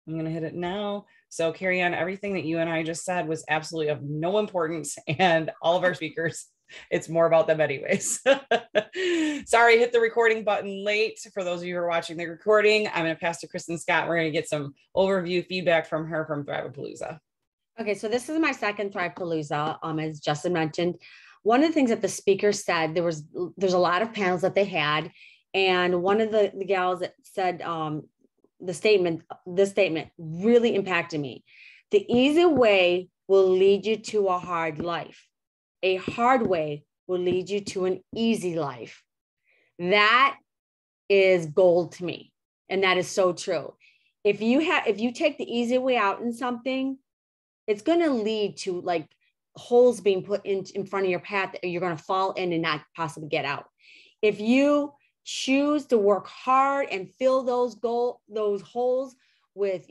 I'm going to hit it now. So Karri Ann, everything that you and I just said was absolutely of no importance, and all of our speakers, it's more about them anyways. Sorry, hit the recording button late. For those of you who are watching the recording, I'm going to pass to Kristen Scott. We're going to get some overview feedback from her from Thrivepalooza. Okay, so this is my second Thrivepalooza. As Justin mentioned, one of the things that the speaker said, there's a lot of panels that they had, and one of the gals that said this statement really impacted me. The easy way will lead you to a hard life. A hard way will lead you to an easy life. That is gold to me. And that is so true. If you take the easy way out in something, it's going to lead to like holes being put in front of your path that you're going to fall in and not possibly get out. If you choose to work hard and fill those holes with,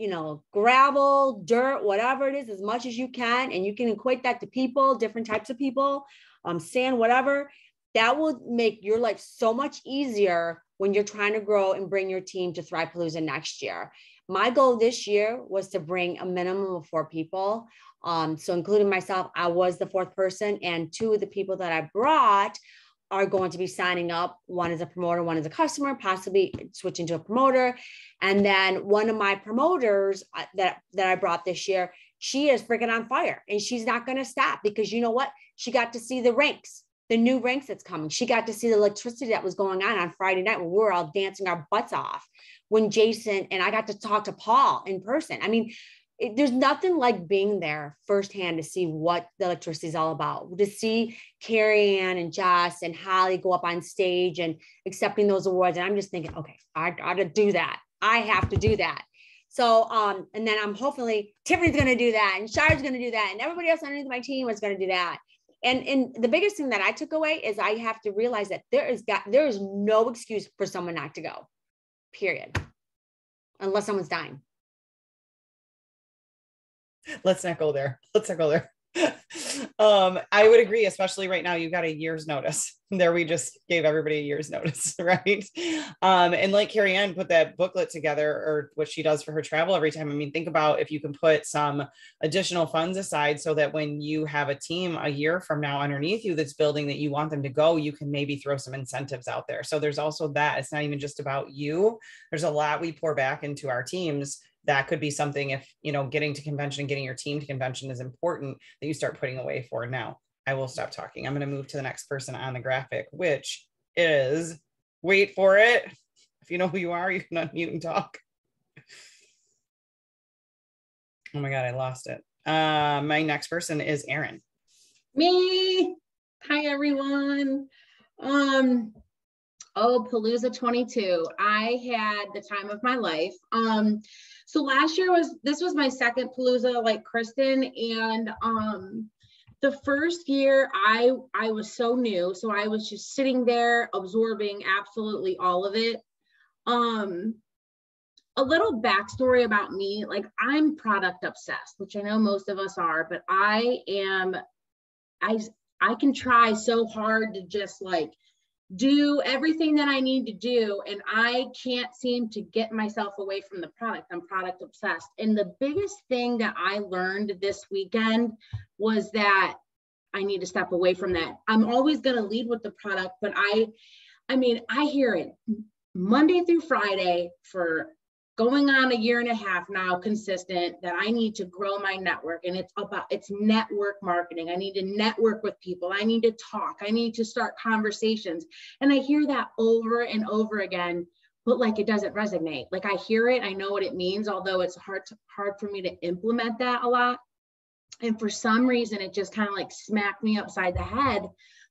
gravel, dirt, whatever it is, as much as you can, and you can equate that to people, different types of people, sand, whatever, that will make your life so much easier when you're trying to grow and bring your team to Thrivepalooza next year. My goal this year was to bring a minimum of 4 people. So including myself, I was the 4th person, and 2 of the people that I brought are going to be signing up. One is a promoter, one is a customer, possibly switching to a promoter. And then one of my promoters that I brought this year, she is freaking on fire, and she's not going to stop, because you know what? She got to see the new ranks that's coming. She got to see the electricity that was going on Friday night when we were all dancing our butts off. When Jason and I got to talk to Paul in person. I mean, there's nothing like being there firsthand to see what the electricity is all about, to see Karri Ann and Jess and Holly go up on stage and accepting those awards. And I'm just thinking, okay, I got to do that. I have to do that. So, and then I'm hopefully Tiffany's going to do that, and Shara's going to do that, and everybody else underneath my team is going to do that. And the biggest thing that I took away is I have to realize that there is no excuse for someone not to go, period, unless someone's dying. Let's not go there. I would agree, especially right now, you've got a year's notice there. We just gave everybody a year's notice, right? And like Karri Ann put that booklet together, or what she does for her travel every time. I mean, think about if you can put some additional funds aside so that when you have a team a year from now underneath you that's building that you want them to go, you can maybe throw some incentives out there. So there's also that. It's not even just about you. There's a lot we pour back into our teams. That could be something, if, getting to convention, getting your team to convention is important, that you start putting away for. Now, I will stop talking. I'm going to move to the next person on the graphic, which is, wait for it. If you know who you are, you can unmute and talk. Oh my God, I lost it. My next person is Erin. Me. Hi, everyone. Palooza 22. I had the time of my life. So last year this was my second Palooza, like Kristen, and the first year I was so new, so I was just sitting there absorbing absolutely all of it. A little backstory about me, like I'm product obsessed, which I know most of us are, but I can try so hard to just like do everything that I need to do, and I can't seem to get myself away from the product. I'm product obsessed. And the biggest thing that I learned this weekend was that I need to step away from that. I'm always going to lead with the product, but I hear it Monday through Friday for going on a year and a half now, consistent, that I need to grow my network. And it's network marketing. I need to network with people. I need to talk. I need to start conversations. And I hear that over and over again, but like, it doesn't resonate. Like I hear it, I know what it means, although it's hard for me to implement that a lot. And for some reason, it just kind of like smacked me upside the head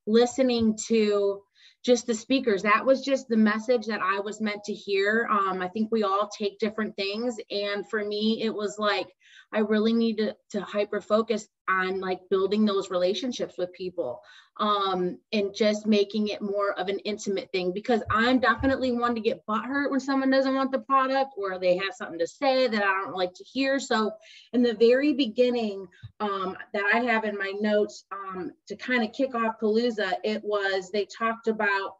listening to just the speakers. That was just the message that I was meant to hear. I think we all take different things. And for me, it was like, I really need to hyper focus on like building those relationships with people, and just making it more of an intimate thing, because I'm definitely one to get butthurt when someone doesn't want the product or they have something to say that I don't like to hear. So in the very beginning, that I have in my notes, to kind of kick off Palooza, they talked about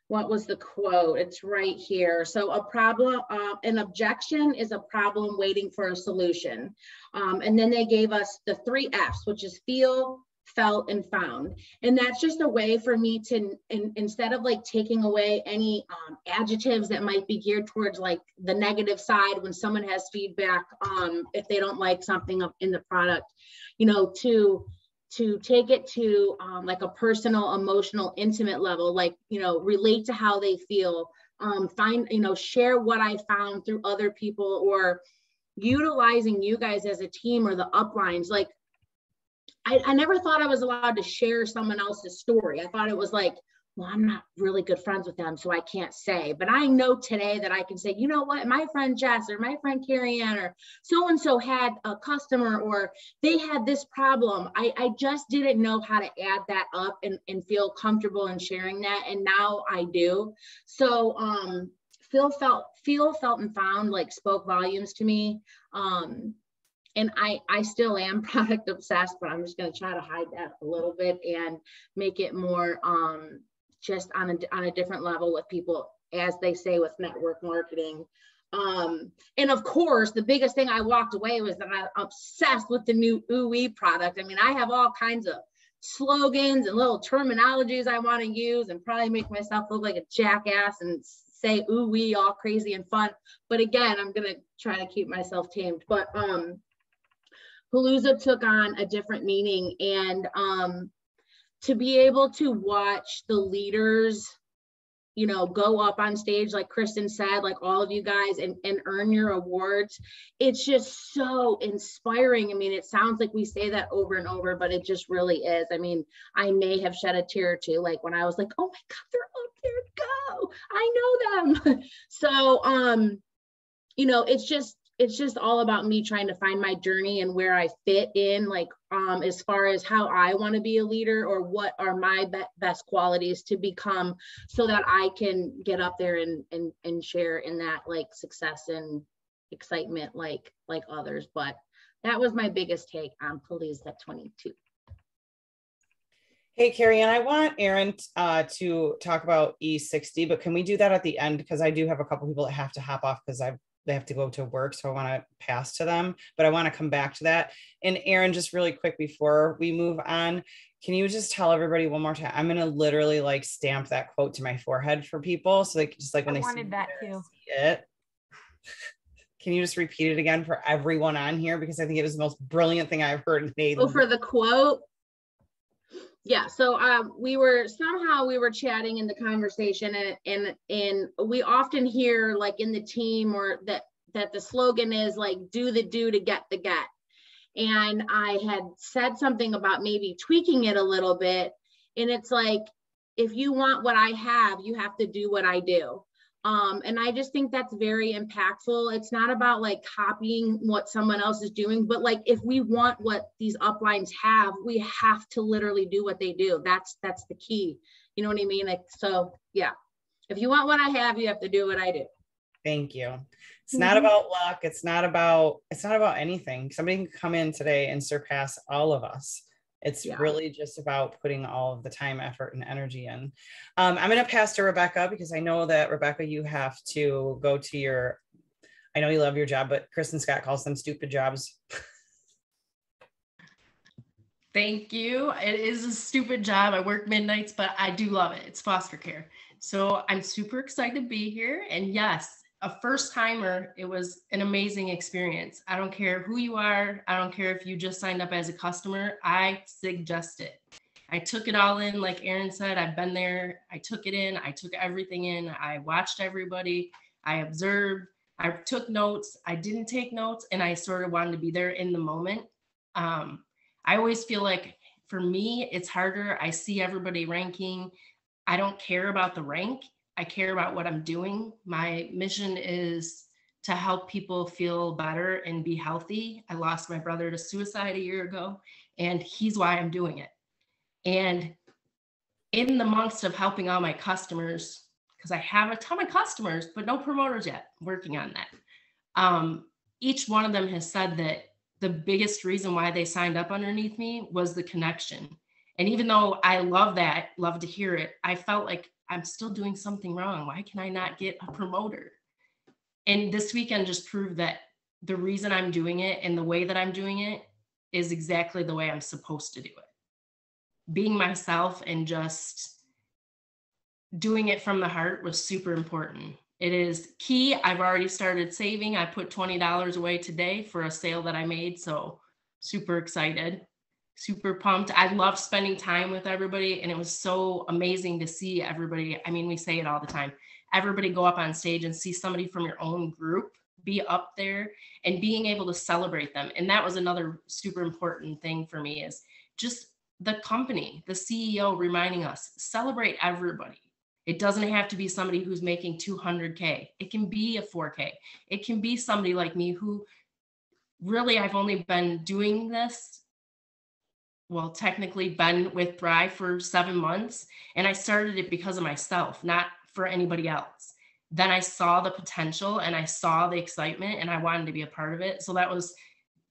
what was the quote? It's right here. So a problem, an objection is a problem waiting for a solution. And then they gave us the 3 F's, which is feel, felt, and found. And that's just a way for me to, instead of like taking away any adjectives that might be geared towards like the negative side when someone has feedback, if they don't like something in the product, you know, to take it to like a personal, emotional, intimate level, like, you know, relate to how they feel, find, you know, share what I found through other people, or utilizing you guys as a team or the uplines. Like, I never thought I was allowed to share someone else's story. I thought it was like, well, I'm not really good friends with them, so I can't say. But I know today that I can say, you know what, my friend Jess or my friend Karri or so-and-so had a customer, or they had this problem. I just didn't know how to add that up and feel comfortable in sharing that. And now I do. So feel, felt, and found like spoke volumes to me. And I still am product obsessed, but I'm just going to try to hide that a little bit and make it more just on a different level with people, as they say with network marketing. And of course, the biggest thing I walked away was that I'm obsessed with the new ooh-wee product. I mean, I have all kinds of slogans and little terminologies I want to use and probably make myself look like a jackass and say ooh-wee all crazy and fun. But again, I'm going to try to keep myself tamed. But Palooza took on a different meaning, and to be able to watch the leaders, you know, go up on stage, like Kristen said, like all of you guys, and earn your awards, it's just so inspiring. I mean, it sounds like we say that over and over, but it just really is. I mean, I may have shed a tear or two, like when I was like, oh my God, they're up there, go, I know them. So, you know, it's just all about me trying to find my journey and where I fit in, like as far as how I want to be a leader, or what are my best qualities to become, so that I can get up there and share in that like success and excitement like others. But that was my biggest take on Palooza 22. Hey, Karri, and I want Aaron to talk about E60, but can we do that at the end? Because I do have a couple people that have to hop off because they have to go to work. So I want to pass to them, but I want to come back to that. And Aaron, just really quick before we move on, can you just tell everybody one more time? I'm going to literally like stamp that quote to my forehead for people. So they just like when they wanted that too. See it. Can you just repeat it again for everyone on here? Because I think it was the most brilliant thing I've heard. Oh, for the quote. Yeah, so we were chatting in the conversation, and we often hear like in the team, or that the slogan is like, do the do to get the get. And I had said something about maybe tweaking it a little bit, and it's like, if you want what I have, you have to do what I do. And I just think that's very impactful. It's not about like copying what someone else is doing, but like, if we want what these uplines have, we have to literally do what they do. That's the key. You know what I mean? Like, so yeah, if you want what I have, you have to do what I do. Thank you. It's not about luck. It's not about anything. Somebody can come in today and surpass all of us. It's really just about putting all of the time, effort, and energy in. I'm going to pass to Rebecca, because I know that, Rebecca, you have to go to I know you love your job, but Kristen Scott calls them stupid jobs. Thank you. It is a stupid job. I work midnights, but I do love it. It's foster care. So I'm super excited to be here. And yes, a first timer, it was an amazing experience. I don't care who you are. I don't care if you just signed up as a customer. I suggest it. I took it all in. Like Aaron said, I've been there. I took it in. I took everything in. I watched everybody. I observed. I took notes. I didn't take notes, and I sort of wanted to be there in the moment. I always feel like for me, it's harder. I see everybody ranking. I don't care about the rank. I care about what I'm doing. My mission is to help people feel better and be healthy. I lost my brother to suicide a year ago, and he's why I'm doing it. And in the months of helping all my customers, because I have a ton of customers, but no promoters yet, I'm working on that. Each one of them has said that the biggest reason why they signed up underneath me was the connection. And even though I love that, love to hear it, I felt like I'm still doing something wrong. Why can I not get a promoter? And this weekend just proved that the reason I'm doing it and the way that I'm doing it is exactly the way I'm supposed to do it. Being myself and just doing it from the heart was super important. It is key. I've already started saving. I put $20 away today for a sale that I made. So super excited, super pumped. I love spending time with everybody. And it was so amazing to see everybody. I mean, we say it all the time. Everybody go up on stage and see somebody from your own group be up there and being able to celebrate them. And that was another super important thing for me, is just the company, the CEO reminding us, celebrate everybody. It doesn't have to be somebody who's making 200K. It can be a 4K. It can be somebody like me who really, I've only been doing this, well, technically been with Thrive for 7 months. And I started it because of myself, not for anybody else. Then I saw the potential and I saw the excitement and I wanted to be a part of it. So that was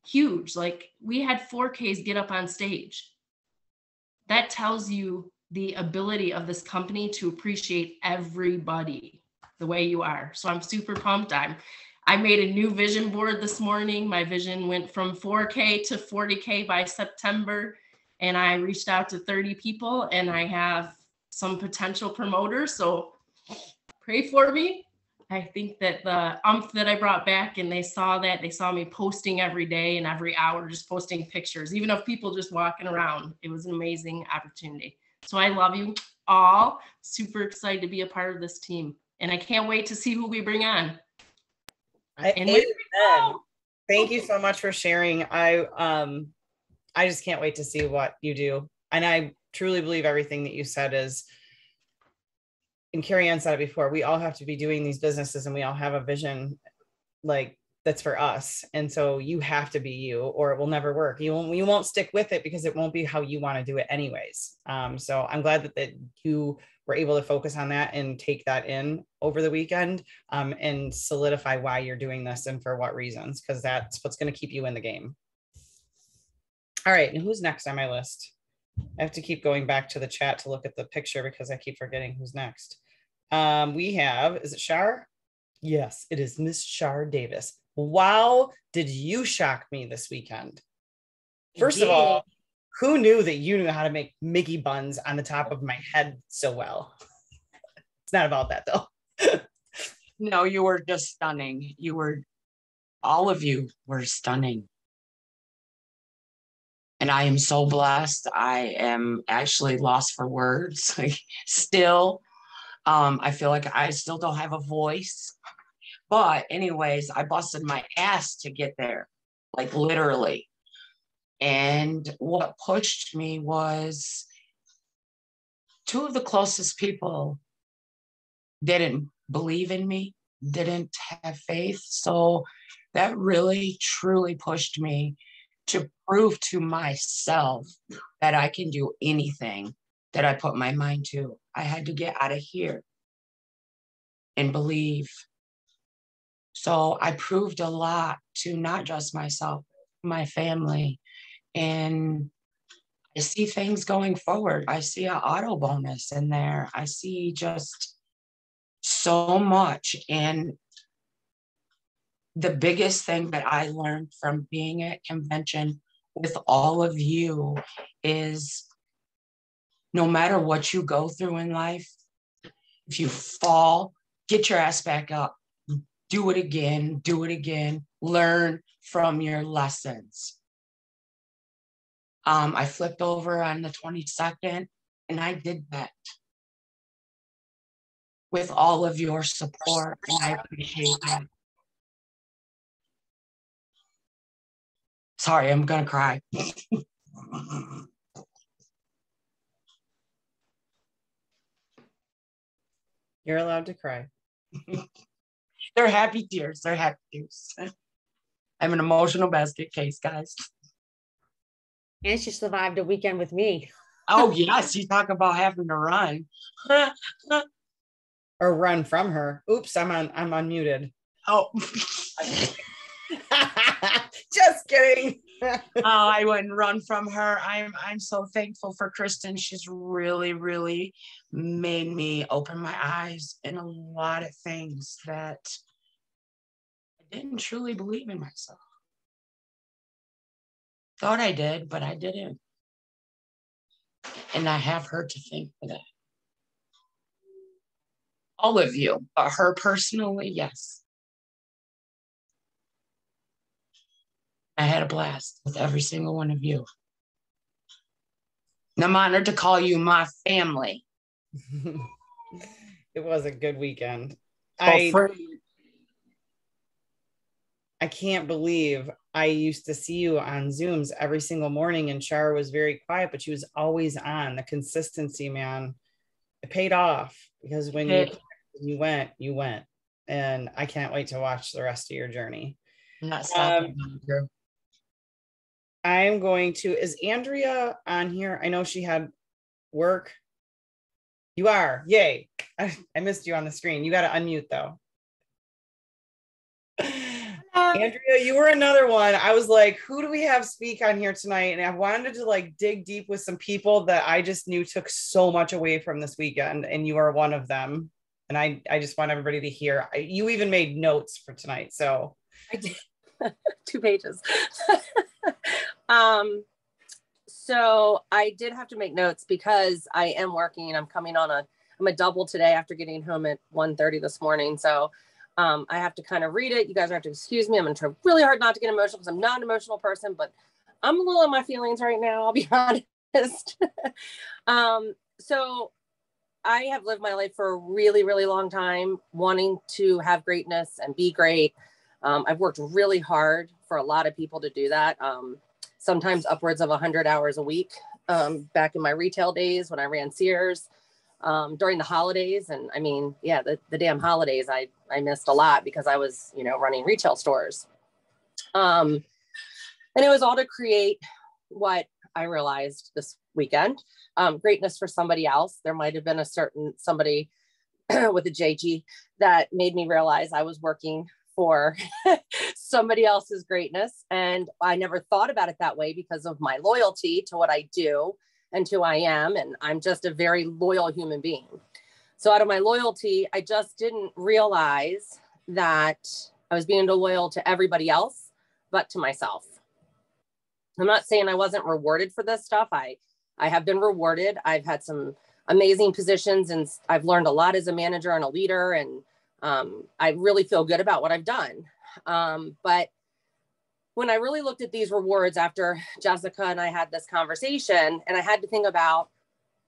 huge. Like, we had 4Ks get up on stage. That tells you the ability of this company to appreciate everybody the way you are. So I'm super pumped. I made a new vision board this morning. My vision went from 4K to 40K by September. And I reached out to 30 people and I have some potential promoters. So pray for me. I think that the that I brought back, and they saw me posting every day and every hour, just posting pictures, even of people just walking around. It was an amazing opportunity. So I love you all. Super excited to be a part of this team. And I can't wait to see who we bring on. Amen. Thank you so much for sharing. I just can't wait to see what you do. And I truly believe everything that you said is, and Carrie Ann said it before, we all have to be doing these businesses and we all have a vision like that's for us. And so you have to be you or it will never work. You won't stick with it because it won't be how you want to do it anyways. So I'm glad that you were able to focus on that and take that in over the weekend, and solidify why you're doing this and for what reasons, because that's what's going to keep you in the game. All right. And who's next on my list? I have to keep going back to the chat to look at the picture because I keep forgetting who's next. We have, is it Shar? Yes, it is Miss Shar Davis. Wow, did you shock me this weekend? First of all, who knew that you knew how to make Mickey buns on the top of my head so well? It's not about that though. No, you were just stunning. All of you were stunning. And I am so blessed. I am actually lost for words. Still, I feel like I still don't have a voice. But anyways, I busted my ass to get there, like literally. And what pushed me was two of the closest people didn't believe in me, didn't have faith. So that really, truly pushed me to prove to myself that I can do anything that I put my mind to. I had to get out of here and believe. So I proved a lot to not just myself, my family. And I see things going forward. I see an auto bonus in there. I see just so much. And the biggest thing that I learned from being at convention with all of you is no matter what you go through in life, if you fall, get your ass back up, do it again, learn from your lessons. I flipped over on the 22nd and I did that with all of your support, and I appreciate that. Sorry, I'm gonna cry. You're allowed to cry. They're happy tears. They're happy tears. I'm an emotional basket case, guys. And she survived a weekend with me. Oh, yes. You talk about having to run. Or run from her. Oops, I'm unmuted. Oh. Just kidding. I wouldn't run from her. I'm so thankful for Kristen. She's really, really made me open my eyes in a lot of things that I didn't truly believe in myself. Thought I did, but I didn't. And I have her to thank for that. All of you, but her personally, yes. I had a blast with every single one of you. And I'm honored to call you my family. It was a good weekend. For I can't believe I used to see you on Zooms every single morning, and Char was very quiet, but she was always on. The consistency, man, it paid off, because when you went, and I can't wait to watch the rest of your journey. I'm not stopping. I'm going to, is Andrea on here? I know she had work. You are, yay. I missed you on the screen. You got to unmute though. Andrea, you were another one. I was like, who do we have speak on here tonight? And I wanted to like dig deep with some people that I just knew took so much away from this weekend, and you are one of them. And I just want everybody to hear. You even made notes for tonight. So I did. 2 pages. So I did have to make notes because I am working and I'm a double today after getting home at 1:30 this morning. So I have to kind of read it. You guys have to excuse me. I'm going to try really hard not to get emotional because I'm not an emotional person, but I'm a little in my feelings right now. I'll be honest. So I have lived my life for a really, really long time, wanting to have greatness and be great. I've worked really hard for a lot of people to do that. Sometimes upwards of 100 hours a week, back in my retail days when I ran Sears, during the holidays. And I mean, yeah, the damn holidays, I missed a lot because I was, running retail stores. And it was all to create what I realized this weekend, greatness for somebody else. There might've been somebody with a JG that made me realize I was working for somebody else's greatness. And I never thought about it that way because of my loyalty to what I do and who I am. And I'm just a very loyal human being. So out of my loyalty, I just didn't realize that I was being loyal to everybody else, but to myself. I'm not saying I wasn't rewarded for this stuff. I have been rewarded. I've had some amazing positions and I've learned a lot as a manager and a leader. And I really feel good about what I've done. But when I really looked at these rewards after Jessica and I had this conversation, and I had to think about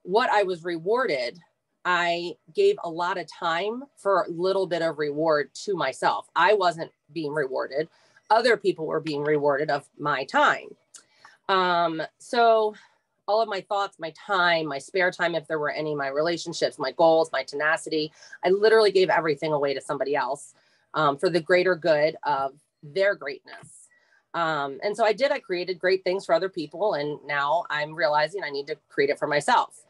what I was rewarded, I gave a lot of time for a little bit of reward to myself. I wasn't being rewarded. Other people were being rewarded of my time. So all of my thoughts, my time, my spare time, if there were any, my relationships, my goals, my tenacity, I literally gave everything away to somebody else for the greater good of their greatness. And so I created great things for other people. And now I'm realizing I need to create it for myself.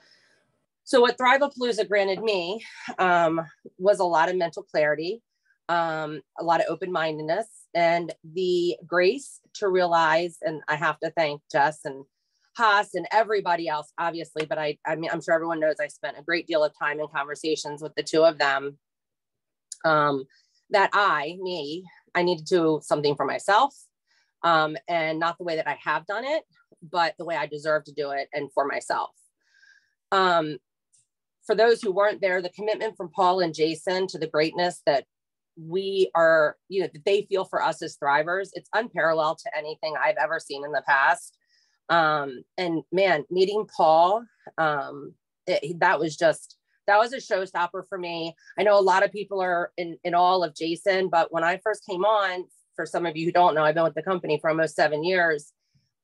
So what Thrivepalooza granted me was a lot of mental clarity, a lot of open-mindedness, and the grace to realize, and I have to thank Jess and Haas and everybody else, obviously, but I mean, I'm sure everyone knows I spent a great deal of time in conversations with the two of them, that I need to do something for myself, and not the way that I have done it, but the way I deserve to do it and for myself. For those who weren't there, the commitment from Paul and Jason to the greatness that we are, that they feel for us as Thrivers, it's unparalleled to anything I've ever seen in the past. And man, meeting Paul, that was a showstopper for me. I know a lot of people are in awe of Jason, but when I first came on, for some of you who don't know, I've been with the company for almost 7 years.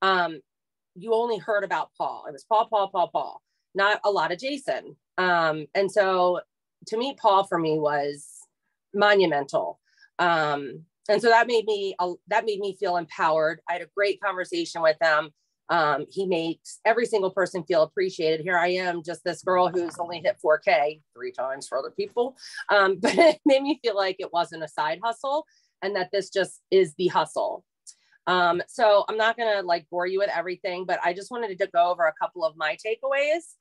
You only heard about Paul. It was Paul, not a lot of Jason. And so to meet Paul for me was monumental. And so that made me feel empowered. I had a great conversation with him. He makes every single person feel appreciated. Here I am, just this girl who's only hit 4K 3 times for other people. But it made me feel like it wasn't a side hustle and that this just is the hustle. So I'm not going to like bore you with everything, but I just wanted to go over a couple of my takeaways.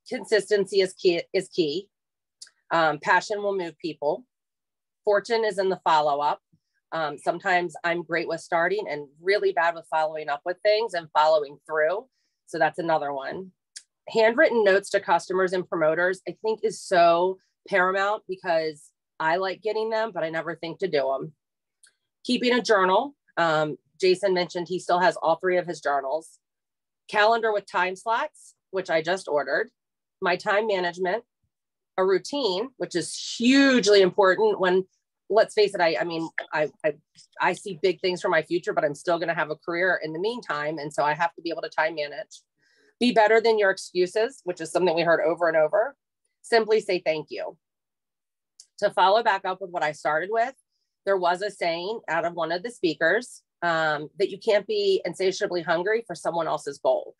Consistency is key. Passion will move people. Fortune is in the follow-up. Sometimes I'm great with starting and really bad with following up with things and following through. So that's another one. Handwritten notes to customers and promoters, I think, is so paramount because I like getting them, but I never think to do them. Keeping a journal. Jason mentioned he still has all 3 of his journals. Calendar with time slots, which I just ordered. My time management. A routine, which is hugely important when, let's face it, I see big things for my future, but I'm still going to have a career in the meantime. And so I have to be able to time manage. Be better than your excuses, which is something we heard over and over. Simply say thank you. To follow back up with what I started with, there was a saying out of one of the speakers that you can't be insatiably hungry for someone else's goal,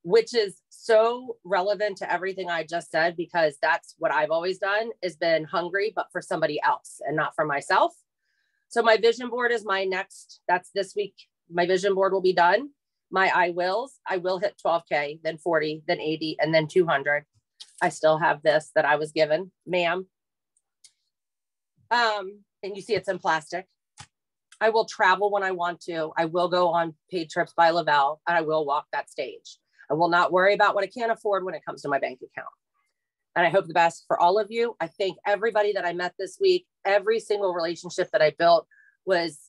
which is so relevant to everything I just said, because that's what I've always done, is been hungry, but for somebody else and not for myself. So my vision board is that's this week. My vision board will be done. My I will hit 12K, then 40, then 80, and then 200. I still have this that I was given, ma'am. And you see it's in plastic. I will travel when I want to. I will go on paid trips by Lavelle, and I will walk that stage. I will not worry about what I can't afford when it comes to my bank account. And I hope the best for all of you. I thank everybody that I met this week. Every single relationship that I built was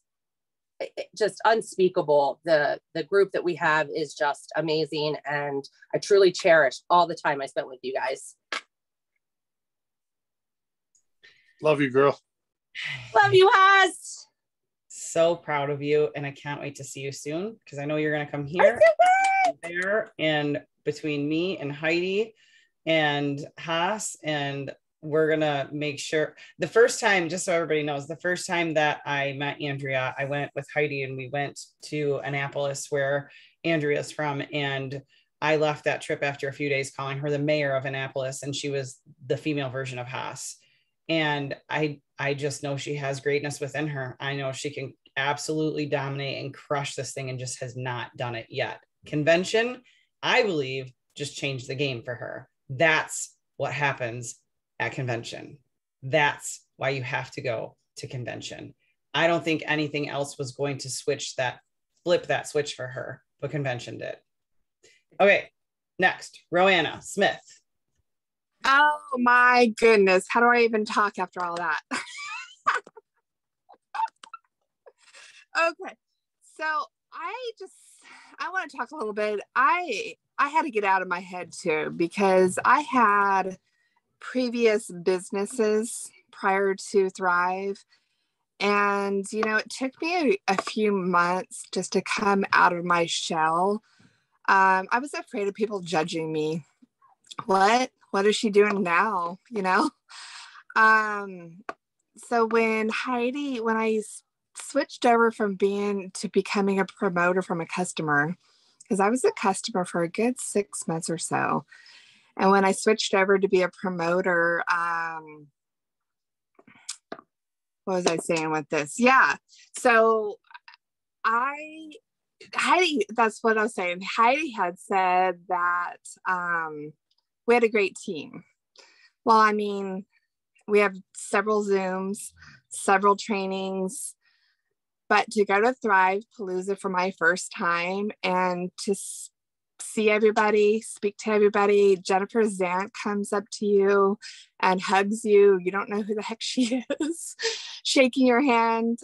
just unspeakable. The group that we have is just amazing. And I truly cherish all the time I spent with you guys. Love you, girl. Love you, Haas. So proud of you. And I can't wait to see you soon, because I know you're going to come here, there, and between me and Heidi and Haas, and we're going to make sure. The first time, just so everybody knows, the first time that I met Andrea, I went with Heidi and we went to Annapolis, where Andrea's from. And I left that trip after a few days calling her the mayor of Annapolis, and she was the female version of Haas. And I just know she has greatness within her. I know she can absolutely dominate and crush this thing, and just has not done it yet. Convention, I believe, just changed the game for her. That's what happens at convention. That's why you have to go to convention. I don't think anything else was going to flip that switch for her, but convention did. Okay, next, Roanna Smith. Oh my goodness. How do I even talk after all that? Okay. So I want to talk a little bit. I had to get out of my head too, because I had previous businesses prior to Thrive. And, it took me a few months just to come out of my shell. I was afraid of people judging me. What is she doing now? So when I switched over from becoming a promoter from a customer, because I was a customer for a good 6 months or so. And when I switched over to be a promoter, what was I saying with this? Yeah. So Heidi, that's what I was saying. Heidi had said that we had a great team. Well, I mean, we have several Zooms, several trainings, but to go to Thrivepalooza for my first time and to see everybody, speak to everybody, Jennifer Zant comes up to you and hugs you. You don't know who the heck she is, shaking your hand.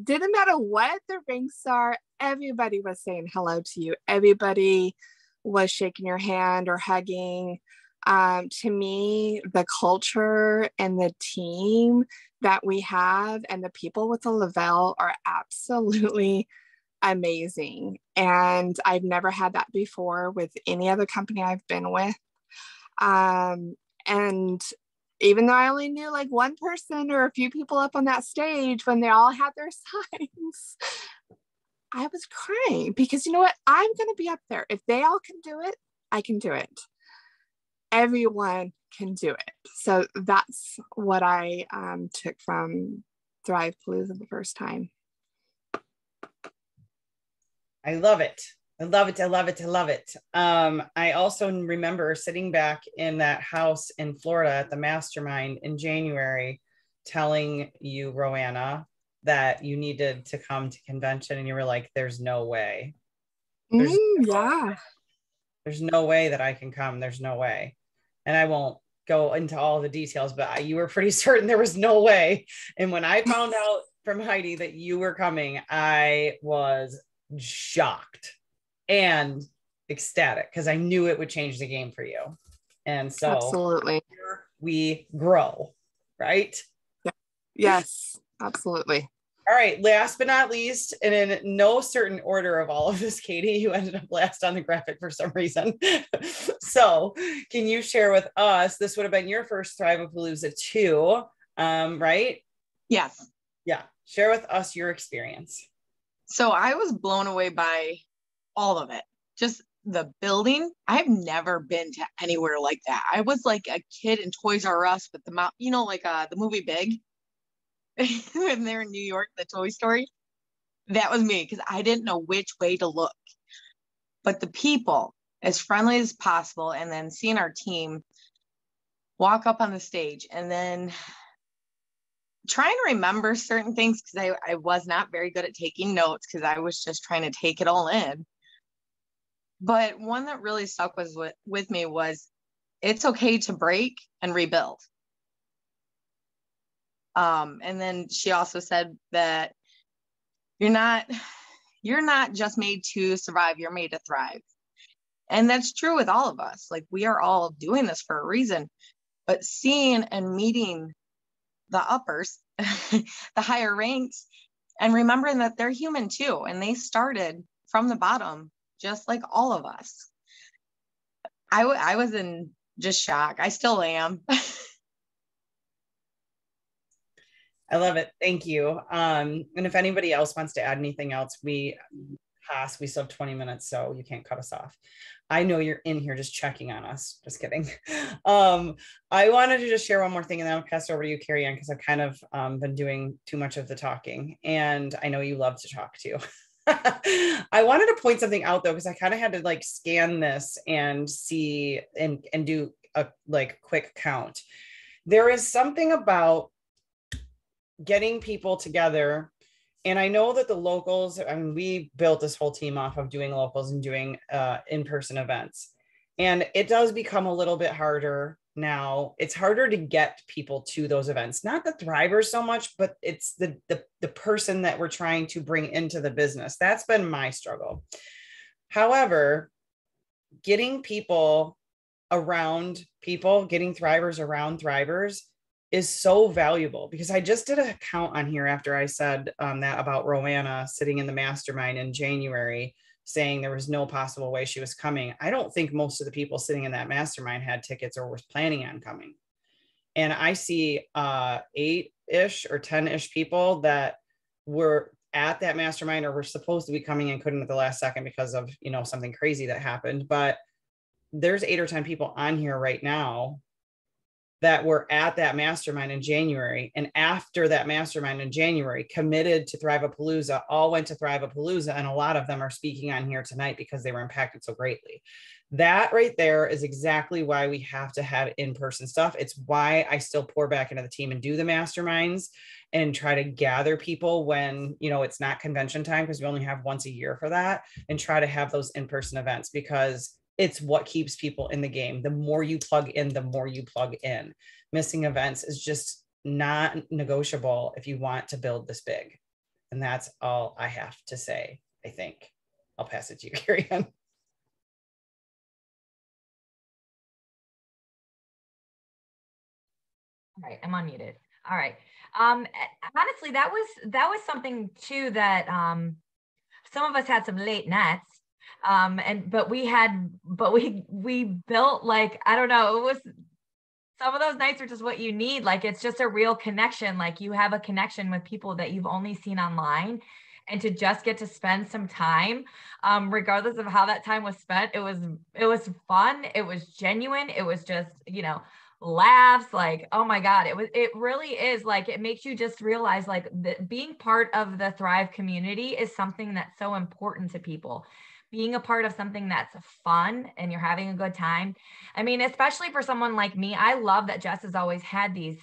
Didn't matter what the ranks are, everybody was saying hello to you. Everybody was shaking your hand or hugging. To me, the culture and the team that we have and the people with the Lavelle are absolutely amazing. And I've never had that before with any other company I've been with. And even though I only knew like one person or a few people up on that stage when they all had their signs, I was crying because you know what? I'm going to be up there. If they all can do it, I can do it. Everyone can do it. So that's what I took from Thrivepalooza the first time. I love it. I love it. I love it. I love it. I also remember sitting back in that house in Florida at the mastermind in January, telling you, Roanna, that you needed to come to convention, and you were like, there's no way. Yeah. There's no way that I can come. There's no way. And I won't go into all the details, but you were pretty certain there was no way. And when I found out from Heidi that you were coming, I was shocked and ecstatic because I knew it would change the game for you. And so absolutely, here we grow, right? Yes, absolutely. All right, last but not least, and in no certain order of all of this, Katie, you ended up last on the graphic for some reason. So can you share with us, this would have been your first Thrivepalooza too, right? Yes. Yeah, share with us your experience. So I was blown away by all of it. Just the building. I've never been to anywhere like that. I was like a kid in Toys R Us with the, you know, like the movie Big. When they're in New York, the Toy Story. That was me, because I didn't know which way to look. But the people, as friendly as possible, and then seeing our team walk up on the stage and then trying to remember certain things, because I was not very good at taking notes because I was just trying to take it all in. But one that really stuck with me was, it's okay to break and rebuild. And then she also said that you're not just made to survive, you're made to thrive. And that's true with all of us. Like, we are all doing this for a reason, but seeing and meeting the uppers, the higher ranks, and remembering that they're human too. And they started from the bottom, just like all of us. I was in just shock. I still am. I love it. Thank you. And if anybody else wants to add anything else, we still have 20 minutes, so you can't cut us off. I know you're in here just checking on us. Just kidding. I wanted to just share one more thing, and then I'll pass it over to you, Carrie Ann, because I've kind of been doing too much of the talking, and I know you love to talk too. I wanted to point something out though, because I kind of had to like scan this and see and do a like quick count. There is something about getting people together. And I know that the locals, I mean, we built this whole team off of doing locals and doing in-person events. And it does become a little bit harder now. It's harder to get people to those events, not the thrivers so much, but it's the person that we're trying to bring into the business. That's been my struggle. However, getting people around people, getting thrivers around thrivers is so valuable, because I just did a count on here after I said that about Roanna sitting in the mastermind in January saying there was no possible way she was coming. I don't think most of the people sitting in that mastermind had tickets or was planning on coming. And I see 8-ish or 10-ish people that were at that mastermind or were supposed to be coming and couldn't at the last second because of, you know, something crazy that happened. But there's 8 or 10 people on here right now that were at that mastermind in January, and after that mastermind in January committed to Thrivepalooza, all went to Thrivepalooza, and a lot of them are speaking on here tonight because they were impacted so greatly. That right there is exactly why we have to have in-person stuff. It's why I still pour back into the team and do the masterminds and try to gather people when, you know, it's not convention time, because we only have once a year for that, and try to have those in-person events, because it's what keeps people in the game. The more you plug in, the more you plug in. Missing events is just not negotiable if you want to build this big. And that's all I have to say, I think. I'll pass it to you, Carrie Ann. All right, I'm unmuted. All right. Honestly, that was something too that some of us had some late nights. But we built, like, I don't know, it was, some of those nights are just what you need. Like, it's just a real connection. Like, you have a connection with people that you've only seen online, and to just get to spend some time, regardless of how that time was spent, it was fun. It was genuine. It was just, you know, laughs, like, oh my God, it really is like, it makes you just realize like being part of the Thrive community is something that's so important to people. Being a part of something that's fun and you're having a good time. I mean, especially for someone like me, I love that Jess has always had these,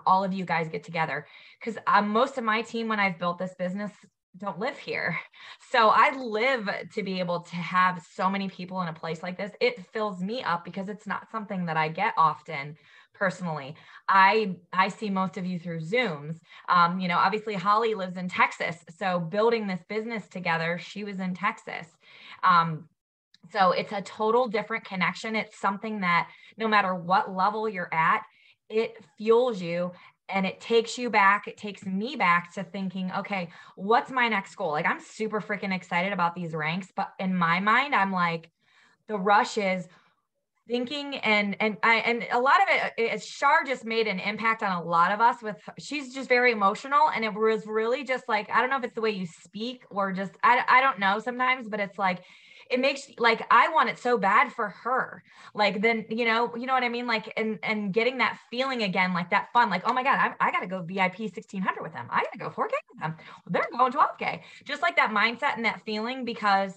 all of you guys get together, because most of my team, when I've built this business, don't live here. So I live to be able to have so many people in a place like this. It fills me up because it's not something that I get often personally. I see most of you through Zooms. You know, obviously Holly lives in Texas. So building this business together, she was in Texas. So it's a total different connection. It's something that no matter what level you're at, it fuels you. And it takes you back, it takes me back to thinking, okay, what's my next goal? Like, I'm super freaking excited about these ranks, but in my mind, I'm like, the rush is thinking and a lot of it, Shar just made an impact on a lot of us she's just very emotional. And it was really just like, I don't know if it's the way you speak or just, I don't know sometimes, but it's like, it makes like, I want it so bad for her. Like, then, you know what I mean? Like, and getting that feeling again, like that fun, like, oh my God, I got to go VIP 1600 with them. I got to go 4K with them. They're going 12K. Just like that mindset and that feeling, because,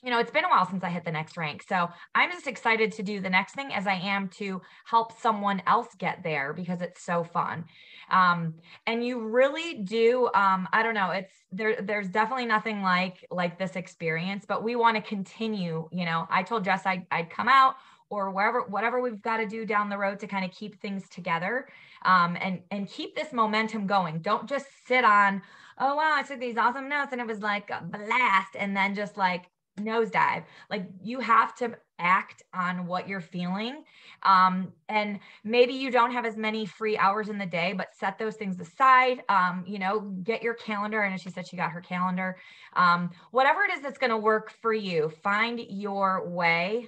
you know, it's been a while since I hit the next rank. So I'm just excited to do the next thing as I am to help someone else get there because it's so fun. And you really do, I don't know, there's definitely nothing like this experience, but we want to continue. You know, I told Jess I'd come out or whatever we've got to do down the road to kind of keep things together, and keep this momentum going. Don't just sit on, oh, wow, I took these awesome notes and it was like a blast. And then just like, nosedive. Like, you have to act on what you're feeling. And maybe you don't have as many free hours in the day, but set those things aside. You know, get your calendar. And she said she got her calendar. Whatever it is that's going to work for you, find your way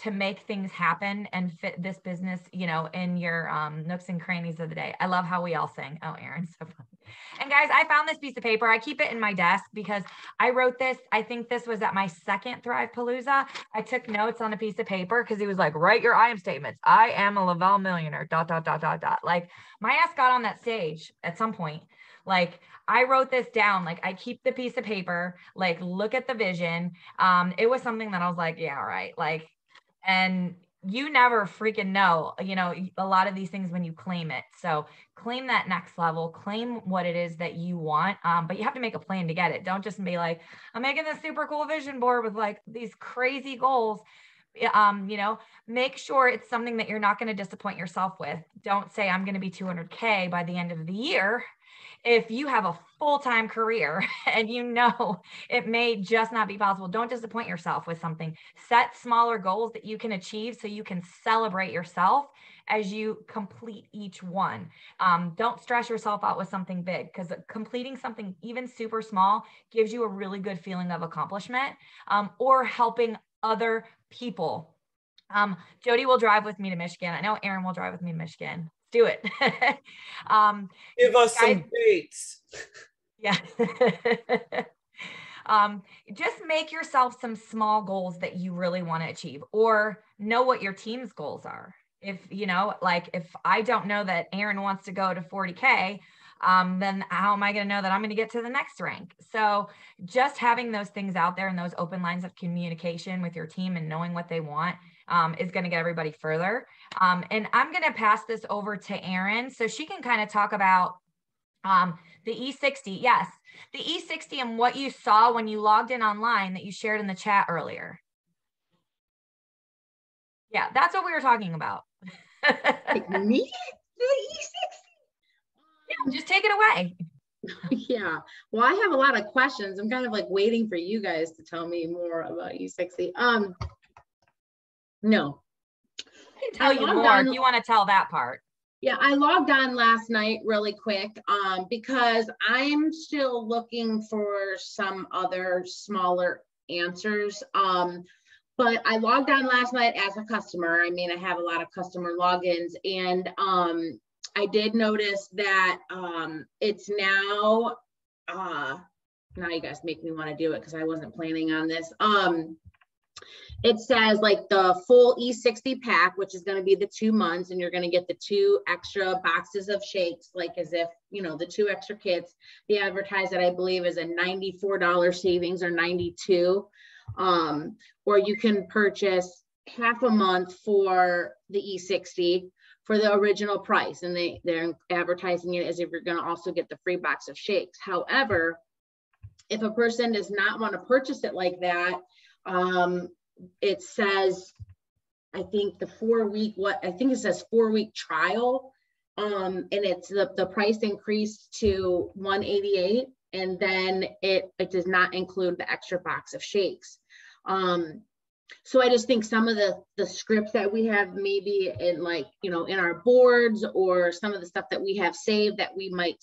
to make things happen and fit this business, you know, in your nooks and crannies of the day. I love how we all sing. Oh, Aaron's so funny. And guys, I found this piece of paper. I keep it in my desk because I wrote this. I think this was at my second Thrivepalooza. I took notes on a piece of paper because he was like, write your I am statements. I am a Lavelle millionaire, ... Like, my ass got on that stage at some point. Like, I wrote this down. Like, I keep the piece of paper, like, look at the vision. It was something that I was like, yeah, all right. Like, and you never freaking know, you know, a lot of these things when you claim it. So claim that next level, claim what it is that you want. But you have to make a plan to get it. Don't just be like, I'm making this super cool vision board with like these crazy goals. You know, make sure it's something that you're not going to disappoint yourself with. Don't say I'm going to be 200K by the end of the year. If you have a full-time career and you know it may just not be possible, don't disappoint yourself with something. Set smaller goals that you can achieve so you can celebrate yourself as you complete each one. Don't stress yourself out with something big, because completing something even super small gives you a really good feeling of accomplishment, or helping other people. Jody will drive with me to Michigan. I know Aaron will drive with me to Michigan. Do it. Give us guys, some dates. Yeah. Just make yourself some small goals that you really want to achieve, or know what your team's goals are. If, you know, like, if I don't know that Aaron wants to go to 40K, then how am I going to know that I'm going to get to the next rank? So just having those things out there and those open lines of communication with your team and knowing what they want is going to get everybody further. And I'm going to pass this over to Erin so she can kind of talk about the E60. Yes, the E60 and what you saw when you logged in online that you shared in the chat earlier. Yeah, that's what we were talking about. Like me? The E60? Yeah, just take it away. Yeah, well, I have a lot of questions. I'm kind of like waiting for you guys to tell me more about E60. No. I can tell you more if you want to tell that part. Yeah, I logged on last night really quick because I'm still looking for some other smaller answers. But I logged on last night as a customer. I mean, I have a lot of customer logins, and I did notice that it's now you guys make me want to do it because I wasn't planning on this. it says like the full E60 pack, which is going to be the 2 months, and you're going to get the 2 extra boxes of shakes, like as if, you know, the 2 extra kits. They advertise that I believe is a $94 savings or 92. Or you can purchase half a month for the E60 for the original price. And they're advertising it as if you're going to also get the free box of shakes. However, if a person does not want to purchase it like that, it says, I think the 4-week, it says 4-week trial. And it's the price increased to $188, and then it does not include the extra box of shakes. So I just think some of the scripts that we have maybe in, like, you know, in our boards, or some of the stuff that we have saved that we might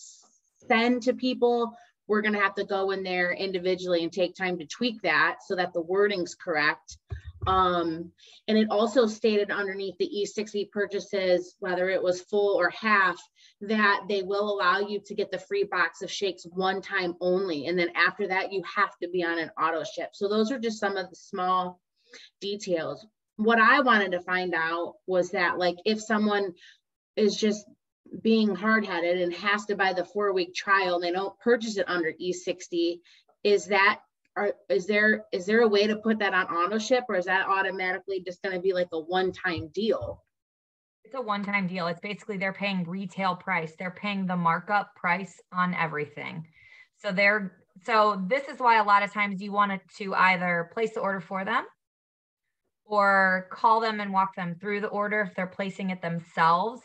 send to people, we're going to have to go in there individually and take time to tweak that so that the wording's correct. And it also stated underneath the E60 purchases, whether it was full or half, that they will allow you to get the free box of shakes one time only. And then after that, you have to be on an auto ship. So those are just some of the small details. What I wanted to find out was that, like, if someone is just being hard-headed and has to buy the 4-week trial, they don't purchase it under E60, is there a way to put that on auto ship, or is that automatically just going to be like a one-time deal? It's a one-time deal. It's basically they're paying retail price. They're paying the markup price on everything. So this is why a lot of times you want to either place the order for them, or call them and walk them through the order if they're placing it themselves,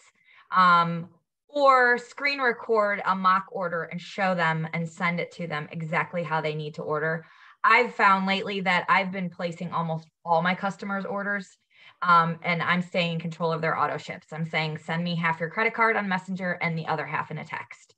or screen record a mock order and show them and send it to them exactly how they need to order. I've found lately that I've been placing almost all my customers' orders, and I'm staying in control of their auto ships. I'm saying, send me half your credit card on Messenger and the other half in a text.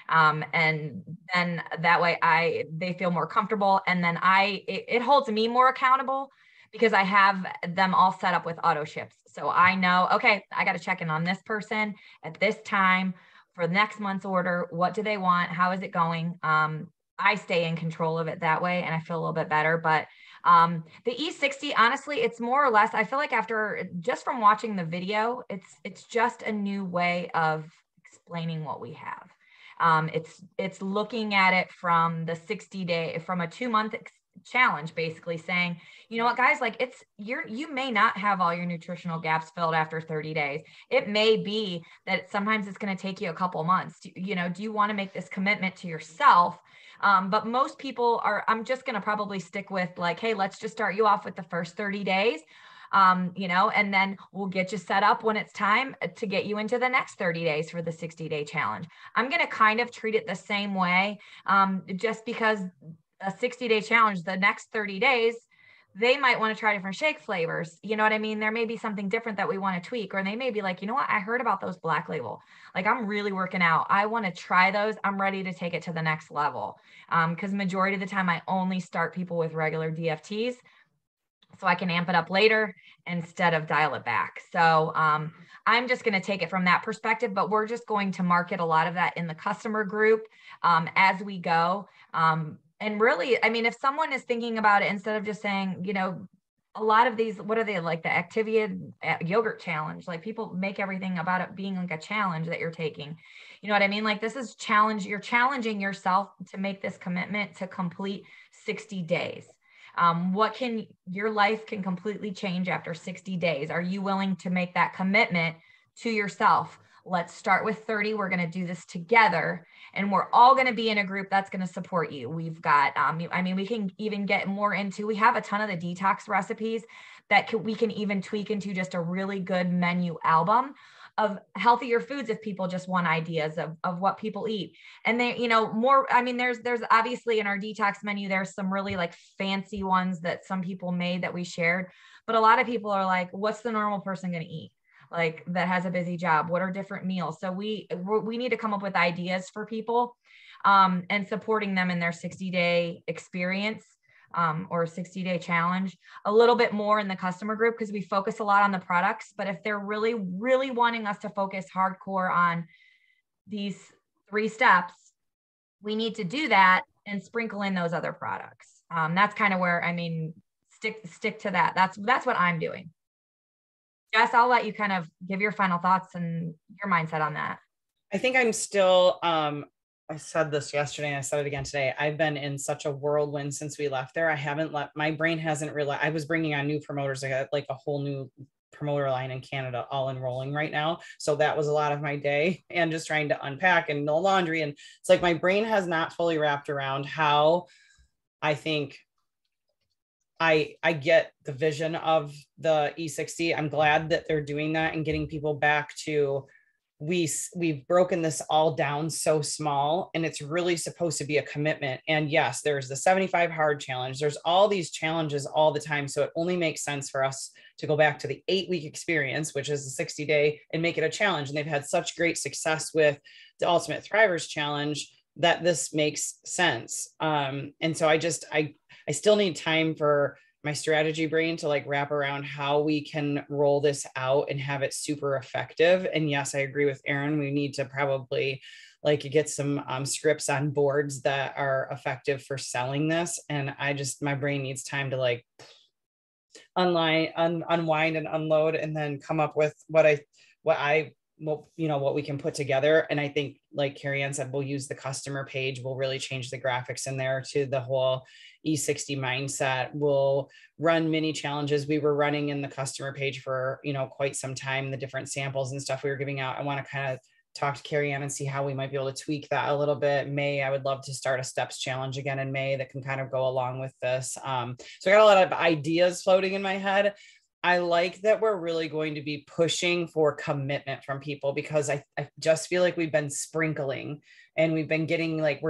And then that way they feel more comfortable. And then it holds me more accountable, because I have them all set up with auto ships. So I know, okay, I got to check in on this person at this time for next month's order. What do they want? How is it going? I stay in control of it that way, and I feel a little bit better. But the E60, honestly, it's more or less, I feel like after just from watching the video, it's just a new way of explaining what we have. It's looking at it from the 60-day, from a 2-month challenge, basically saying, you know what, guys, like, you may not have all your nutritional gaps filled after 30 days. It may be that sometimes it's going to take you a couple months. Do you want to make this commitment to yourself? But most people I'm just going to probably stick with, like, hey, let's just start you off with the first 30 days. And then we'll get you set up when it's time to get you into the next 30 days for the 60-day challenge. I'm going to kind of treat it the same way, just because a 60-day challenge, the next 30 days, they might want to try different shake flavors. You know what I mean? There may be something different that we want to tweak, or they may be like, you know what? I heard about those Black Label. Like, I'm really working out. I want to try those. I'm ready to take it to the next level. Because majority of the time I only start people with regular DFTs, so I can amp it up later instead of dial it back. So I'm just going to take it from that perspective, but we're just going to market a lot of that in the customer group as we go. And really, I mean, if someone is thinking about it, instead of just saying, a lot of these, what are they, like the Activia yogurt challenge? Like, people make everything about it being like a challenge that you're taking. You know what I mean? Like, this is challenge. You're challenging yourself to make this commitment to complete 60 days. Your life can completely change after 60 days. Are you willing to make that commitment to yourself? Let's start with 30. We're going to do this together, and we're all going to be in a group that's going to support you. We've got, we can even get more into, we have a ton of the detox recipes that we can even tweak into just a really good menu album of healthier foods if people just want ideas of what people eat. And they, more, there's obviously in our detox menu, there's some really like fancy ones that some people made that we shared, but a lot of people are like, what's the normal person going to eat? Like, that has a busy job? What are different meals? So we need to come up with ideas for people and supporting them in their 60-day experience or 60-day challenge, a little bit more in the customer group, because we focus a lot on the products. But if they're really, really wanting us to focus hardcore on these 3 steps, we need to do that and sprinkle in those other products. That's kind of where, stick to that. That's what I'm doing. Jess, I'll let you kind of give your final thoughts and your mindset on that. I think I'm still, I said this yesterday and I said it again today. I've been in such a whirlwind since we left there. I haven't my brain hasn't realized. I was bringing on new promoters. I got like a whole new promoter line in Canada, all enrolling right now. So that was a lot of my day and just trying to unpack and no laundry. And it's like, my brain has not fully wrapped around how I think I get the vision of the E60. I'm glad that they're doing that and getting people back to, we've broken this all down so small, and it's really supposed to be a commitment. And yes, there's the 75 hard challenge. There's all these challenges all the time. So it only makes sense for us to go back to the 8-week experience, which is the 60-day, and make it a challenge. And they've had such great success with the Ultimate Thrivers Challenge that this makes sense. And so I still need time for my strategy brain to like wrap around how we can roll this out and have it super effective. And yes, I agree with Erin. We need to probably like get some scripts on boards that are effective for selling this. And my brain needs time to like unwind and unload, and then come up with what we can put together. And I think, like Carrie Ann said, we'll use the customer page. We'll really change the graphics in there to the whole E60 mindset. We'll run mini challenges. We were running in the customer page for, quite some time, the different samples and stuff we were giving out. I want to kind of talk to Carrie Ann and see how we might be able to tweak that a little bit. May, I would love to start a steps challenge again in May that can kind of go along with this. So I got a lot of ideas floating in my head. I like that we're really going to be pushing for commitment from people, because I just feel like we've been sprinkling and we've been getting like,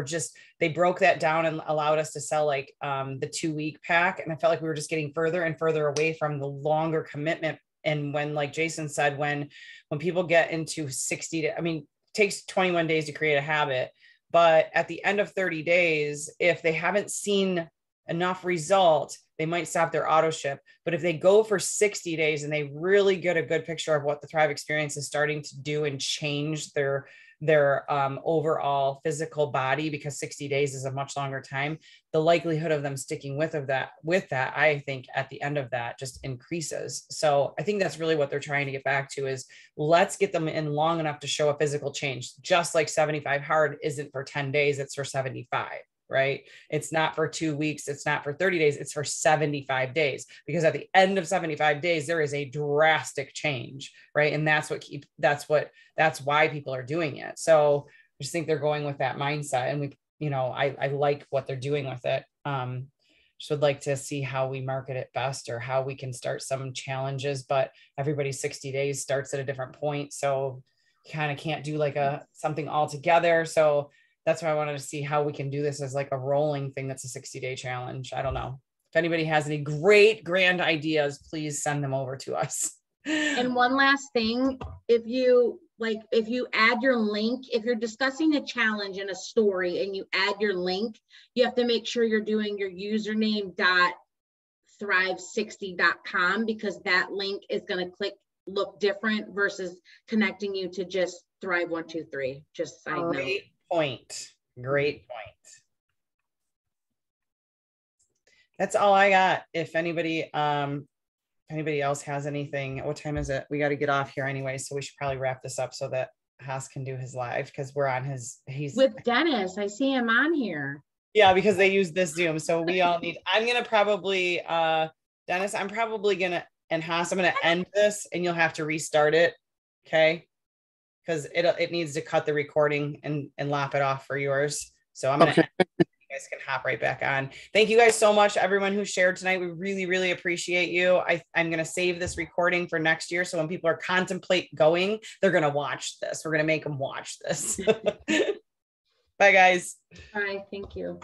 they broke that down and allowed us to sell like the 2-week pack. And I felt like we were just getting further and further away from the longer commitment. And when, like Jason said, when people get into 60, it takes 21 days to create a habit, but at the end of 30 days, if they haven't seen enough result, they might stop their auto ship. But if they go for 60 days and they really get a good picture of what the Thrive experience is starting to do and change their overall physical body, because 60 days is a much longer time, the likelihood of them sticking with that, I think at the end of that just increases. So I think that's really what they're trying to get back to, is let's get them in long enough to show a physical change. Just like 75 hard isn't for 10 days, it's for 75. Right? It's not for 2 weeks. It's not for 30 days. It's for 75 days, because at the end of 75 days, there is a drastic change. Right. And that's why people are doing it. So I just think they're going with that mindset, and I like what they're doing with it. Just would like to see how we market it best, or how we can start some challenges, but everybody's 60 days starts at a different point. So you kind of can't do like something all together. So that's why I wanted to see how we can do this as like a rolling thing. That's a 60-day challenge. I don't know. If anybody has any great grand ideas, please send them over to us. And one last thing, if you add your link, if you're discussing a challenge in a story and you add your link, you have to make sure you're doing your username.thrive60.com, because that link is going to look different versus connecting you to just Thrive 123. Just side note. Great point. That's all I got. If anybody else has anything, what time is it? We got to get off here anyway, so we should probably wrap this up so that Haas can do his live, because we're on he's with Dennis. I see him on here. Yeah, because they use this Zoom, so we all need. I'm gonna probably Dennis. I'm probably gonna, and Haas, I'm gonna end this, and you'll have to restart it. Okay. Because it needs to cut the recording and lop it off for yours. So I'm going to, you guys can hop right back on. Thank you guys so much, everyone who shared tonight. We really, really appreciate you. I'm going to save this recording for next year. So when people are contemplate going, they're going to watch this. We're going to make them watch this. Bye, guys. Bye. Thank you.